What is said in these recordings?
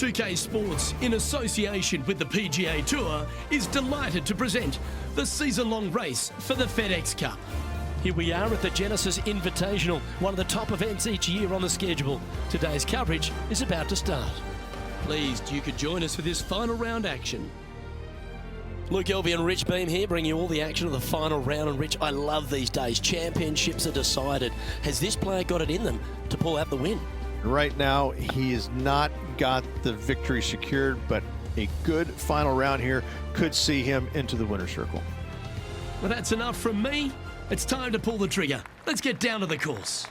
2K Sports, in association with the PGA Tour, is delighted to present the season-long race for the FedEx Cup. Here we are at the Genesis Invitational, one of the top events each year on the schedule. Today's coverage is about to start. Pleased you could join us for this final round action. Luke Elvey and Rich Beam here, bringing you all the action of the final round. And Rich, I love these days. Championships are decided. Has this player got it in them to pull out the win? Right now, he has not got the victory secured, but a good final round here could see him into the winner's circle. Well, that's enough from me. It's time to pull the trigger. Let's get down to the course.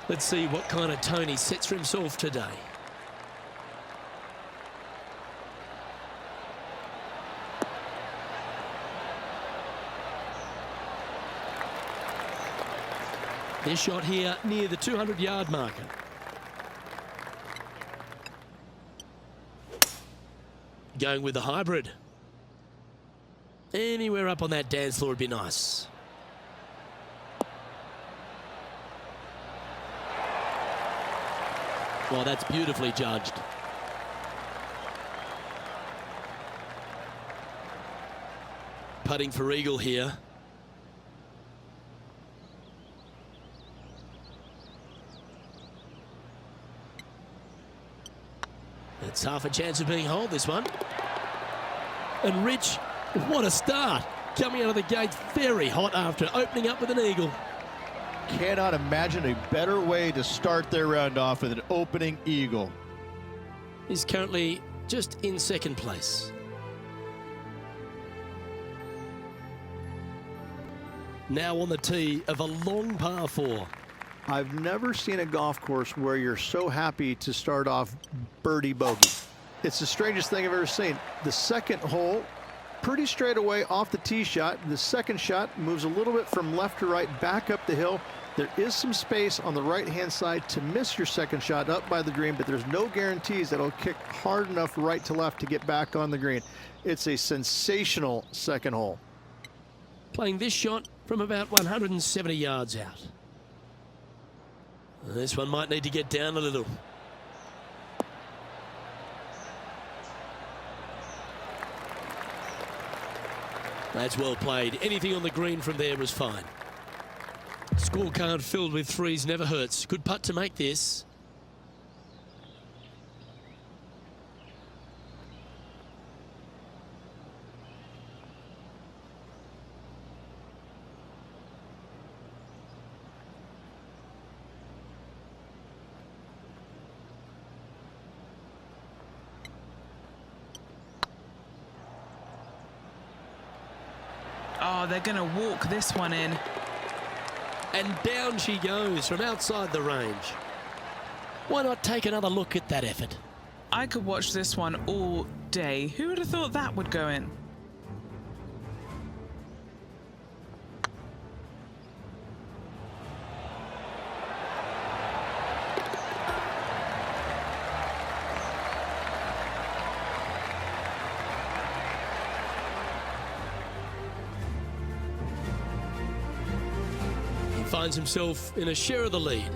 Let's see what kind of tone he sets for himself today. This shot here near the 200-yard marker. Going with the hybrid. Anywhere up on that dance floor would be nice. Well, that's beautifully judged. Putting for eagle here. It's half a chance of being holed, this one. And Rich, what a start. Coming out of the gate very hot after opening up with an eagle. Cannot imagine a better way to start their round off with an opening eagle. He's currently just in second place. Now on the tee of a long par 4. I've never seen a golf course where you're so happy to start off birdie bogey. It's the strangest thing I've ever seen. The second hole, pretty straight away off the tee shot. The second shot moves a little bit from left to right, back up the hill. There is some space on the right-hand side to miss your second shot up by the green, but there's no guarantees that it'll kick hard enough right to left to get back on the green. It's a sensational second hole. Playing this shot from about 170 yards out. This one might need to get down a little. That's well played. Anything on the green from there was fine. Scorecard filled with threes never hurts. Good putt to make this. Oh, they're going to walk this one in. And down she goes from outside the range. Why not take another look at that effort? I could watch this one all day. Who would have thought that would go in? Finds himself in a share of the lead.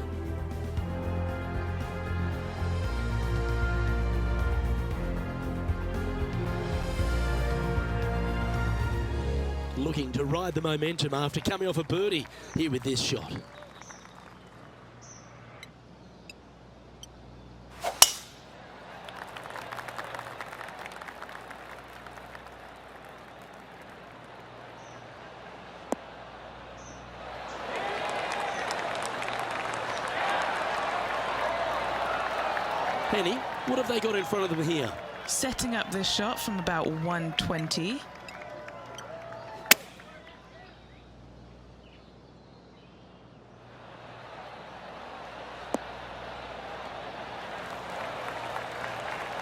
Looking to ride the momentum after coming off a birdie here with this shot. Penny, what have they got in front of them here? Setting up this shot from about 120.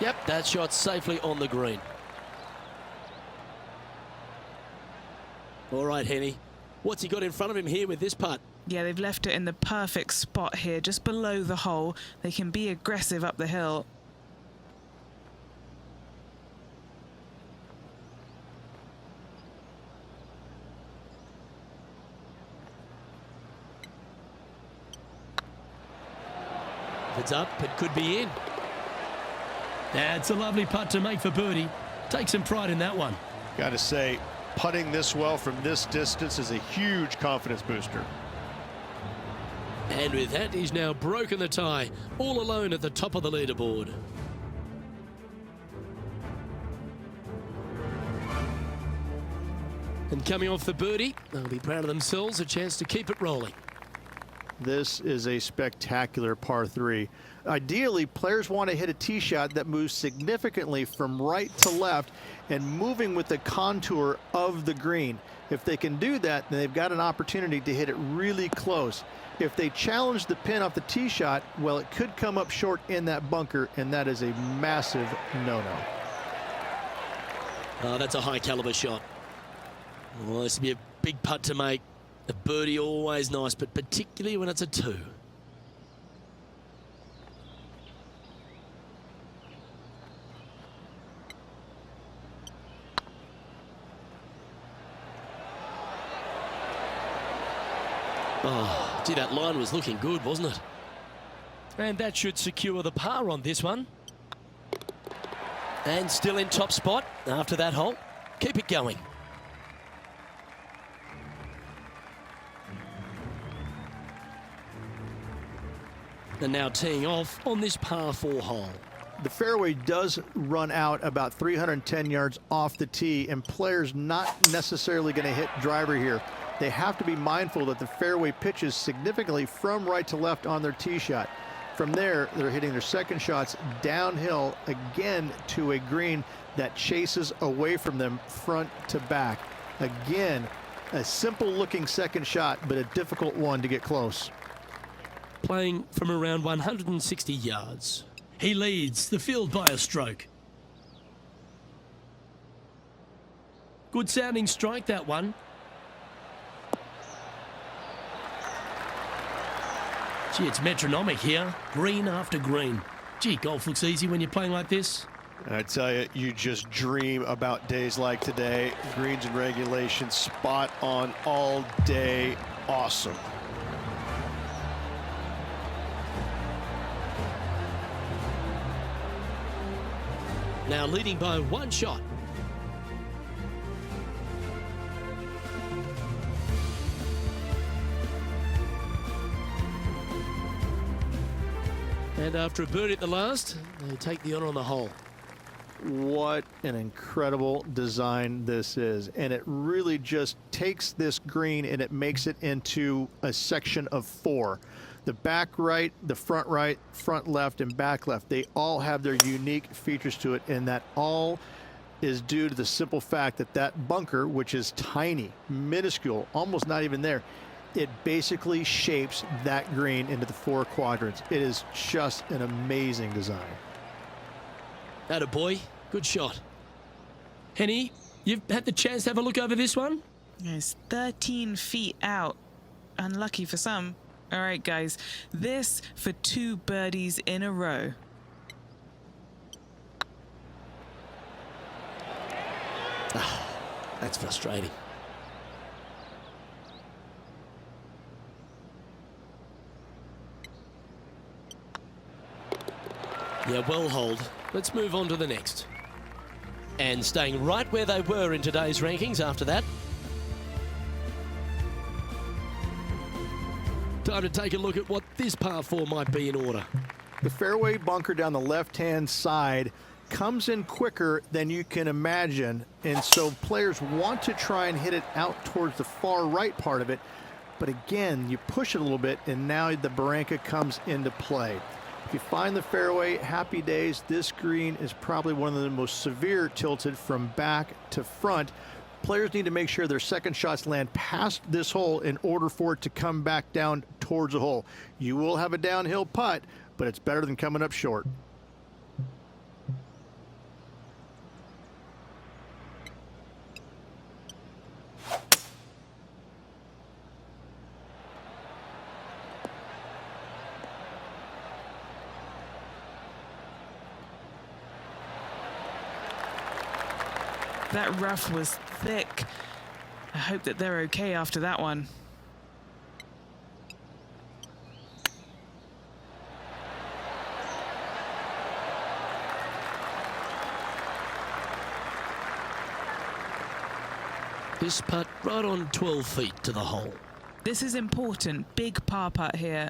Yep, that shot safely on the green. All right, Henny. What's he got in front of him here with this putt? Yeah, they've left it in the perfect spot here, just below the hole. They can be aggressive up the hill. If it's up, it could be in. That's a lovely putt to make for birdie. Take some pride in that one. Got to say, putting this well from this distance is a huge confidence booster. And with that, he's now broken the tie, all alone at the top of the leaderboard. And coming off the birdie, they'll be proud of themselves, a chance to keep it rolling. This is a spectacular par 3. Ideally, players want to hit a tee shot that moves significantly from right to left and moving with the contour of the green. If they can do that, then they've got an opportunity to hit it really close. If they challenge the pin off the tee shot, well, it could come up short in that bunker, and that is a massive no-no. Oh, that's a high caliber shot. Well, this would be a big putt to make. A birdie always nice, but particularly when it's a 2. Oh, gee, that line was looking good, wasn't it? And that should secure the par on this one. And still in top spot after that hole. Keep it going. And now teeing off on this par 4 hole. The fairway does run out about 310 yards off the tee, and players not necessarily going to hit driver here. They have to be mindful that the fairway pitches significantly from right to left on their tee shot. From there, they're hitting their second shots downhill again to a green that chases away from them front to back. Again, a simple looking second shot, but a difficult one to get close. Playing from around 160 yards. He leads the field by a stroke. Good sounding strike, that one. Gee, it's metronomic here. Green after green. Gee, golf looks easy when you're playing like this. And I tell you, you just dream about days like today. Greens and regulation, spot on all day. Awesome. Now leading by 1 shot. And after a birdie at the last, they take the honour on the hole. What an incredible design this is. And it really just takes this green and it makes it into a section of 4. The back right, the front right, front left, and back left, they all have their unique features to it, and that all is due to the simple fact that that bunker, which is tiny, minuscule, almost not even there, it basically shapes that green into the 4 quadrants. It is just an amazing design. Atta boy, good shot. Henny, you've had the chance to have a look over this one? It's 13 feet out. Unlucky for some. All right, guys, this for 2 birdies in a row. That's frustrating. Yeah, well holed. Let's move on to the next. And staying right where they were in today's rankings after that. Time to take a look at what this par 4 might be in order. The fairway bunker down the left-hand side comes in quicker than you can imagine, and so players want to try and hit it out towards the far right part of it, but again, you push it a little bit, and now the barranca comes into play. If you find the fairway, happy days. This green is probably one of the most severe tilted from back to front. Players need to make sure their second shots land past this hole in order for it to come back down towards the hole. You will have a downhill putt, but it's better than coming up short. That rough was thick. I hope that they're okay after that one. This putt right on 12 feet to the hole. This is important. Big par putt here.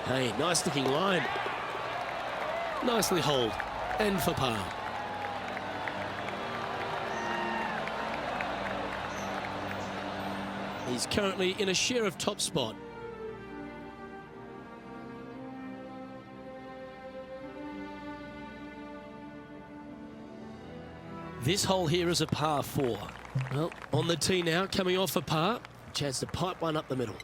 Hey, nice looking line. Nicely holed and for par. He's currently in a share of top spot. This hole here is a par 4. Well, on the tee now, coming off a par. Chance to pipe one up the middle.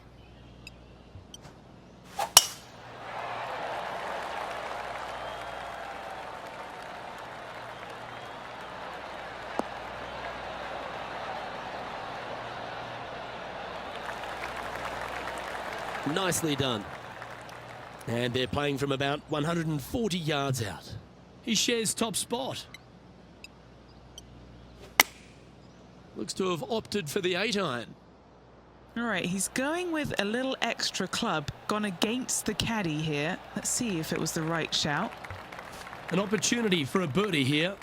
Nicely done. And they're playing from about 140 yards out. He shares top spot. Looks to have opted for the 8-iron. All right, he's going with a little extra club, gone against the caddy here. Let's see if it was the right shout. An opportunity for a birdie here.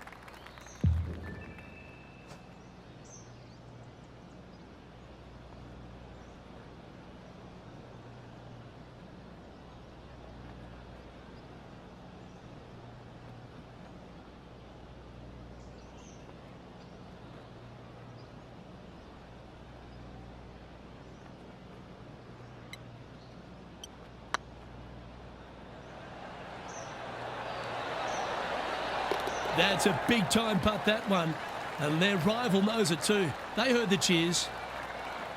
That's a big time putt, that one. And their rival knows it too. They heard the cheers.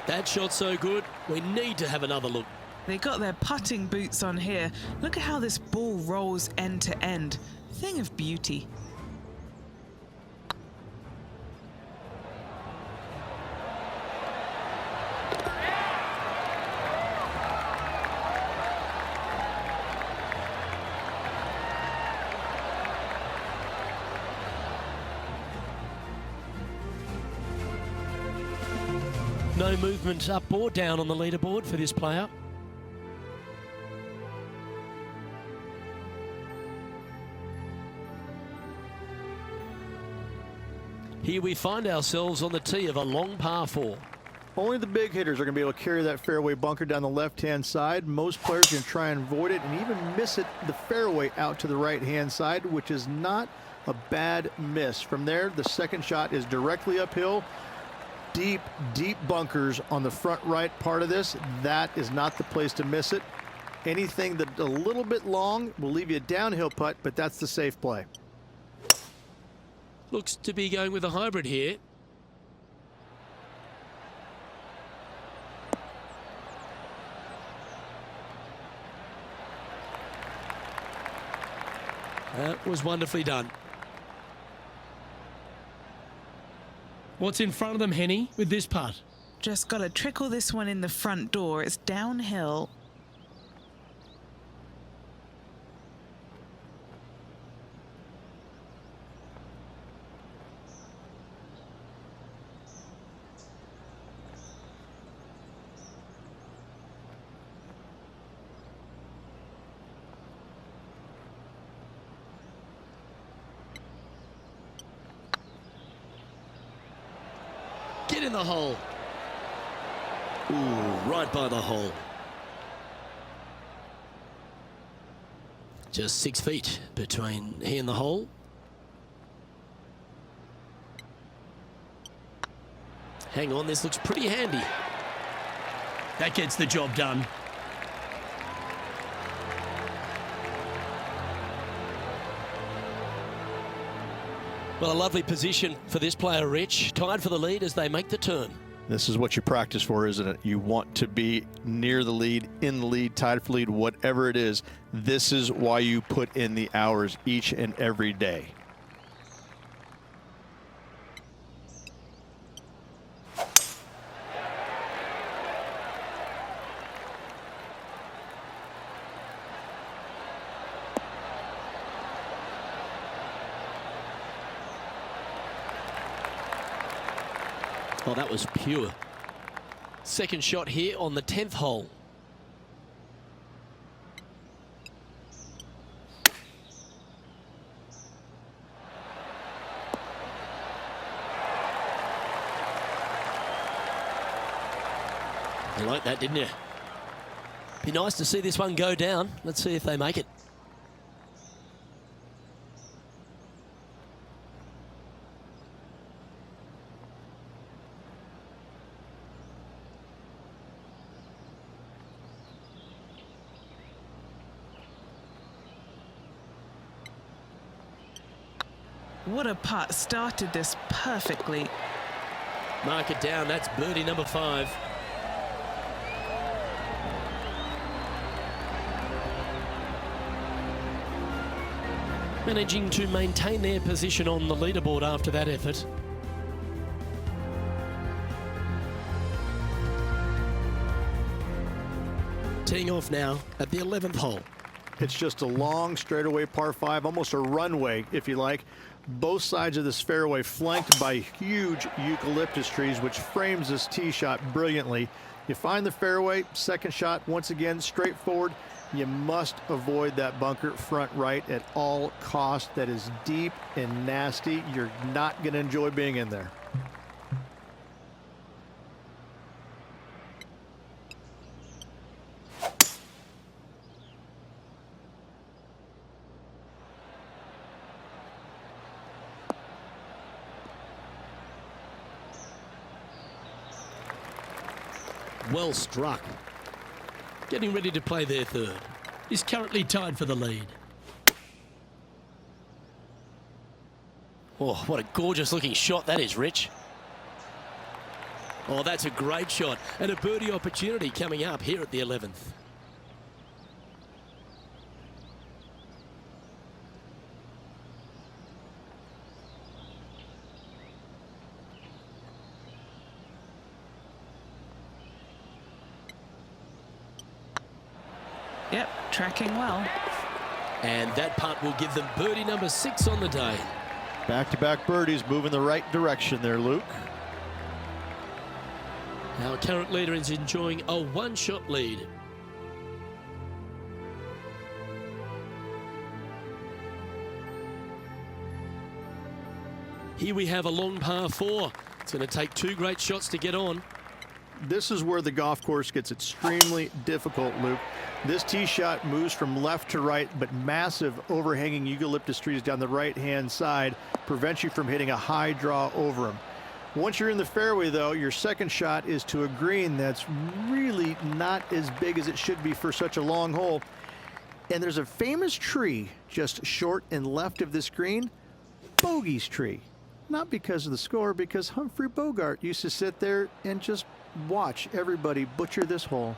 That shot so good, we need to have another look. They got their putting boots on here. Look at how this ball rolls end to end. Thing of beauty. No movement up or down on the leaderboard for this player. Here we find ourselves on the tee of a long par 4. Only the big hitters are going to be able to carry that fairway bunker down the left-hand side. Most players are going to try and avoid it and even miss it the fairway out to the right-hand side, which is not a bad miss. From there, the second shot is directly uphill. Deep, deep bunkers on the front right part of this. That is not the place to miss it. Anything that a little bit long will leave you a downhill putt, but that's the safe play. Looks to be going with a hybrid here. That was wonderfully done. What's in front of them, Henny, with this putt? Just got to trickle this one in the front door. It's downhill. Get in the hole. Ooh, right by the hole. Just 6 feet between he and the hole. Hang on, this looks pretty handy. That gets the job done. Well, a lovely position for this player, Rich. Tied for the lead as they make the turn. This is what you practice for, isn't it? You want to be near the lead, in the lead, tied for lead, whatever it is. This is why you put in the hours each and every day. Oh, that was pure. Second shot here on the 10th hole. You like that, didn't you? Be nice to see this one go down. Let's see if they make it. What a putt. Started this perfectly. Mark it down. That's birdie number 5. Managing to maintain their position on the leaderboard after that effort. Teeing off now at the 11th hole. It's just a long straightaway par 5, almost a runway, if you like. Both sides of this fairway flanked by huge eucalyptus trees, which frames this tee shot brilliantly. You find the fairway, second shot, once again, straightforward. You must avoid that bunker front right at all costs. That is deep and nasty. You're not going to enjoy being in there. Well struck. Getting ready to play their third. He's currently tied for the lead. Oh, what a gorgeous looking shot that is, Rich. Oh, that's a great shot. And a birdie opportunity coming up here at the 11th. Yep, tracking well. And that putt will give them birdie number 6 on the day. Back-to-back birdies, moving the right direction there, Luke. Our current leader is enjoying a one-shot lead. Here we have a long par 4. It's going to take 2 great shots to get on. This is where the golf course gets extremely difficult, Luke. This tee shot moves from left to right, but massive overhanging eucalyptus trees down the right-hand side prevent you from hitting a high draw over them. Once you're in the fairway, though, your second shot is to a green that's really not as big as it should be for such a long hole. And there's a famous tree just short and left of this green, Bogey's tree. Not because of the score, because Humphrey Bogart used to sit there and just watch everybody butcher this hole.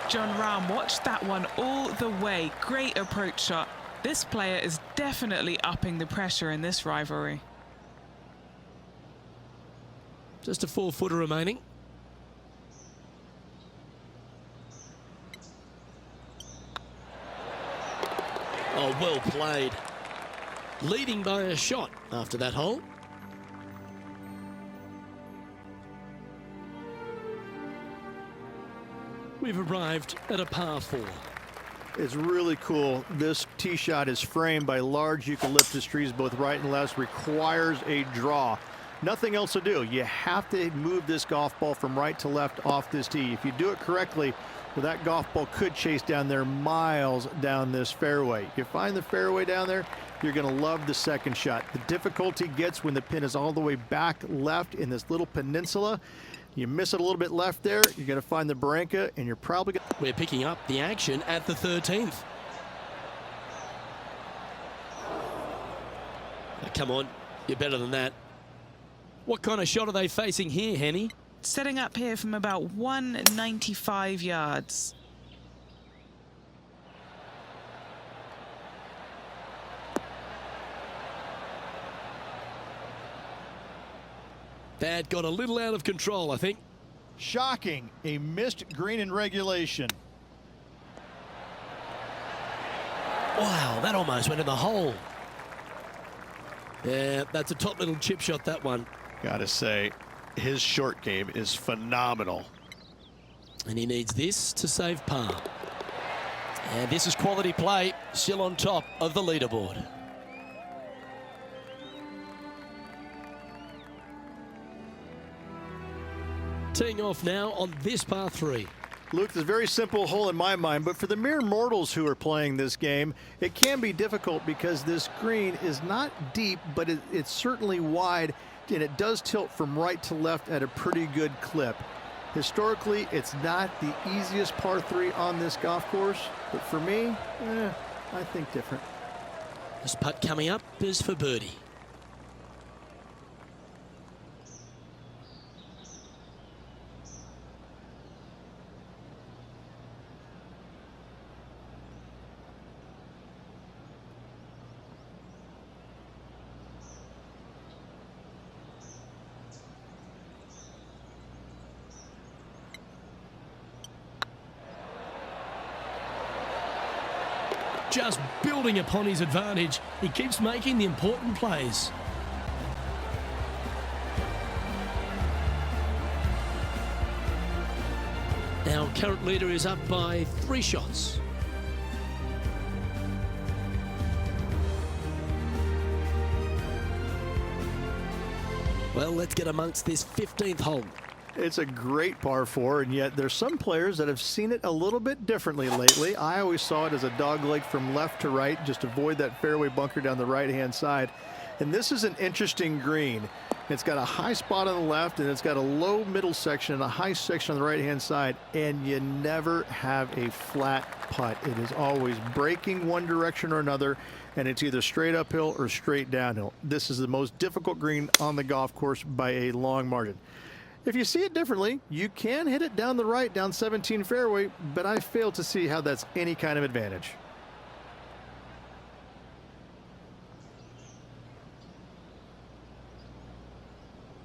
John Rahm watched that one all the way. Great approach shot. This player is definitely upping the pressure in this rivalry. Just a 4-footer remaining. Oh, well played. Leading by a shot after that hole. We've arrived at a par 4. It's really cool. This tee shot is framed by large eucalyptus trees, both right and left. Requires a draw. Nothing else to do. You have to move this golf ball from right to left off this tee. If you do it correctly, well, that golf ball could chase down there miles down this fairway. You find the fairway down there, you're going to love the second shot. The difficulty gets when the pin is all the way back left in this little peninsula. You miss it a little bit left there, you're going to find the Barranca, and you're probably going to... We're picking up the action at the 13th. Oh, come on, you're better than that. What kind of shot are they facing here, Henny? Setting up here from about 195 yards. That got a little out of control, I think. Shocking, a missed green in regulation. Wow, that almost went in the hole. Yeah, that's a top little chip shot, that one. Gotta say, his short game is phenomenal. And he needs this to save par. And this is quality play, still on top of the leaderboard. Teeing off now on this par 3. Luke, it's a very simple hole in my mind, but for the mere mortals who are playing this game, it can be difficult because this green is not deep, but it's certainly wide, and it does tilt from right to left at a pretty good clip. Historically, it's not the easiest par 3 on this golf course, but for me, I think different. This putt coming up is for birdie. Just building upon his advantage. He keeps making the important plays. Our current leader is up by 3 shots. Well, let's get amongst this 15th hole. It's a great par 4, and yet there's some players that have seen it a little bit differently lately. I always saw it as a dogleg from left to right, just avoid that fairway bunker down the right-hand side. And this is an interesting green. It's got a high spot on the left, and it's got a low middle section and a high section on the right-hand side, and you never have a flat putt. It is always breaking one direction or another, and it's either straight uphill or straight downhill. This is the most difficult green on the golf course by a long margin. If you see it differently, you can hit it down the right, down 17 fairway, but I fail to see how that's any kind of advantage.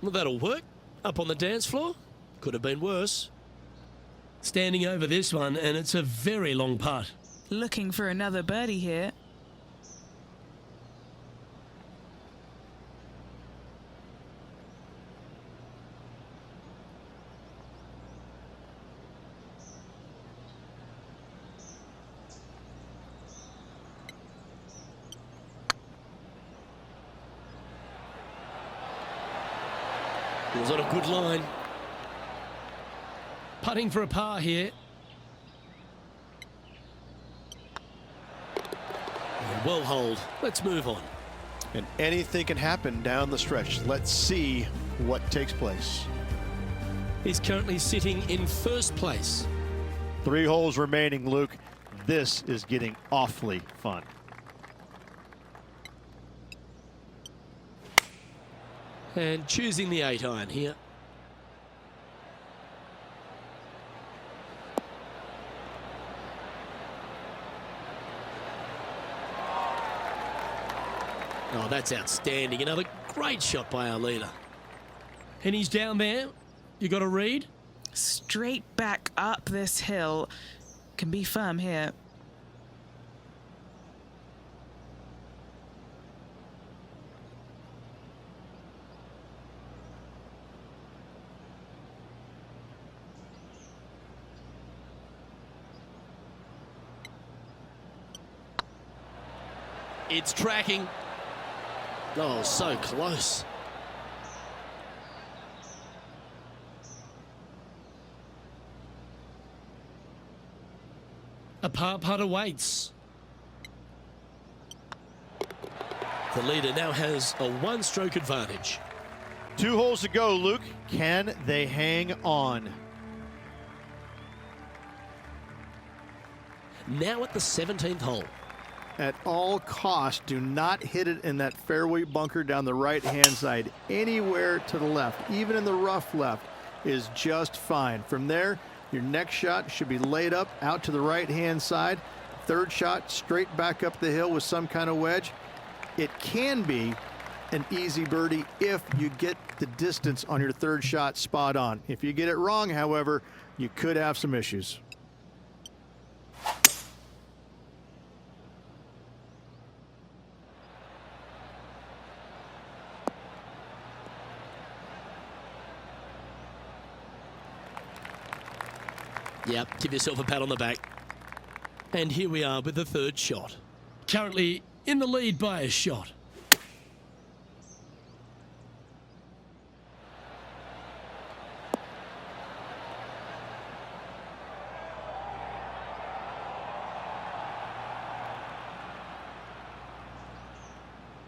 Well, that'll work. Up on the dance floor. Could have been worse. Standing over this one, and it's a very long putt. Looking for another birdie here. It was on a good line. Putting for a par here. And well hold. Let's move on. And anything can happen down the stretch. Let's see what takes place. He's currently sitting in first place. 3 holes remaining, Luke. This is getting awfully fun. And choosing the 8-iron here. Oh, that's outstanding. Another great shot by our leader. And he's down there. You got a read? Straight back up this hill. Can be firm here. It's tracking. Oh, so close. A par putt awaits. The leader now has a 1-stroke advantage. 2 holes to go, Luke. Can they hang on? Now at the 17th hole. At all costs, do not hit it in that fairway bunker down the right-hand side. Anywhere to the left, even in the rough left, is just fine. From there, your next shot should be laid up out to the right-hand side. 3rd shot, straight back up the hill with some kind of wedge. It can be an easy birdie if you get the distance on your 3rd shot spot on. If you get it wrong, however, you could have some issues. Yep, give yourself a pat on the back. And here we are with the third shot. Currently in the lead by a shot.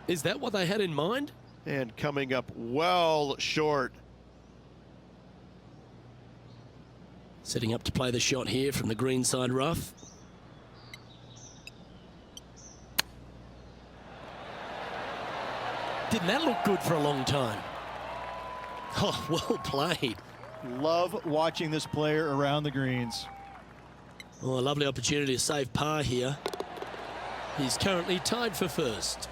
Is that what they had in mind? And coming up well short. Setting up to play the shot here from the greenside rough. Didn't that look good for a long time? Oh, well played. Love watching this player around the greens. Oh, a lovely opportunity to save par here. He's currently tied for first.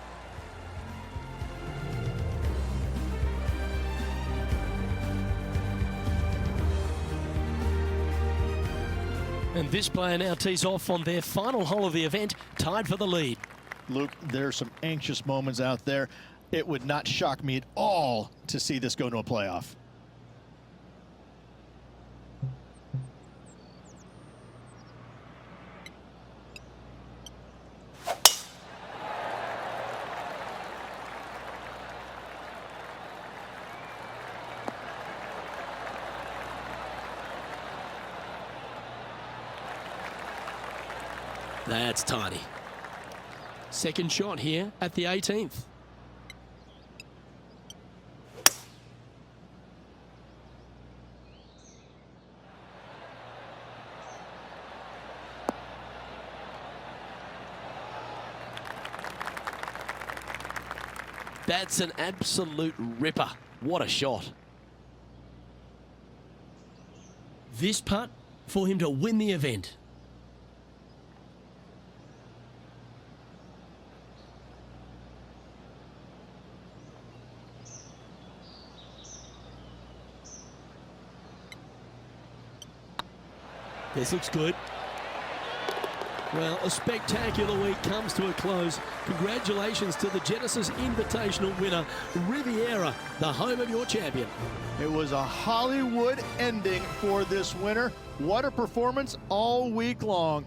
And this player now tees off on their final hole of the event, tied for the lead. Luke, there's some anxious moments out there. It would not shock me at all to see this go to a playoff. That's tidy. Second shot here at the 18th. That's an absolute ripper. What a shot. This putt for him to win the event. This looks good. Well, a spectacular week comes to a close. Congratulations to the Genesis Invitational winner, Riviera, the home of your champion. It was a Hollywood ending for this winner. What a performance all week long.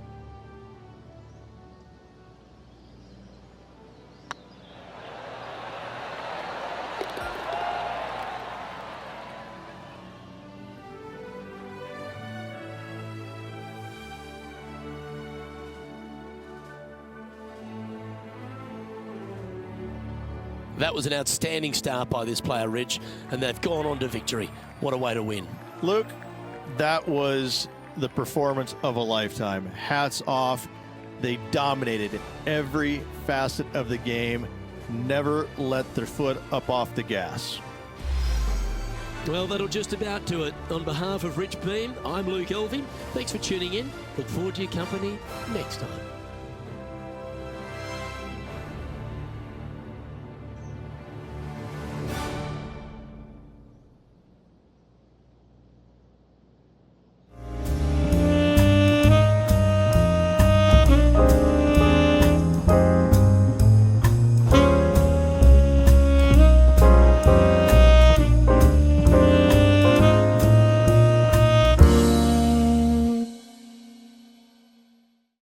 That was an outstanding start by this player, Rich, and they've gone on to victory. What a way to win. Luke, that was the performance of a lifetime. Hats off. They dominated every facet of the game. Never let their foot up off the gas. Well, that'll just about do it. On behalf of Rich Beam, I'm Luke Elving. Thanks for tuning in. Look forward to your company next time.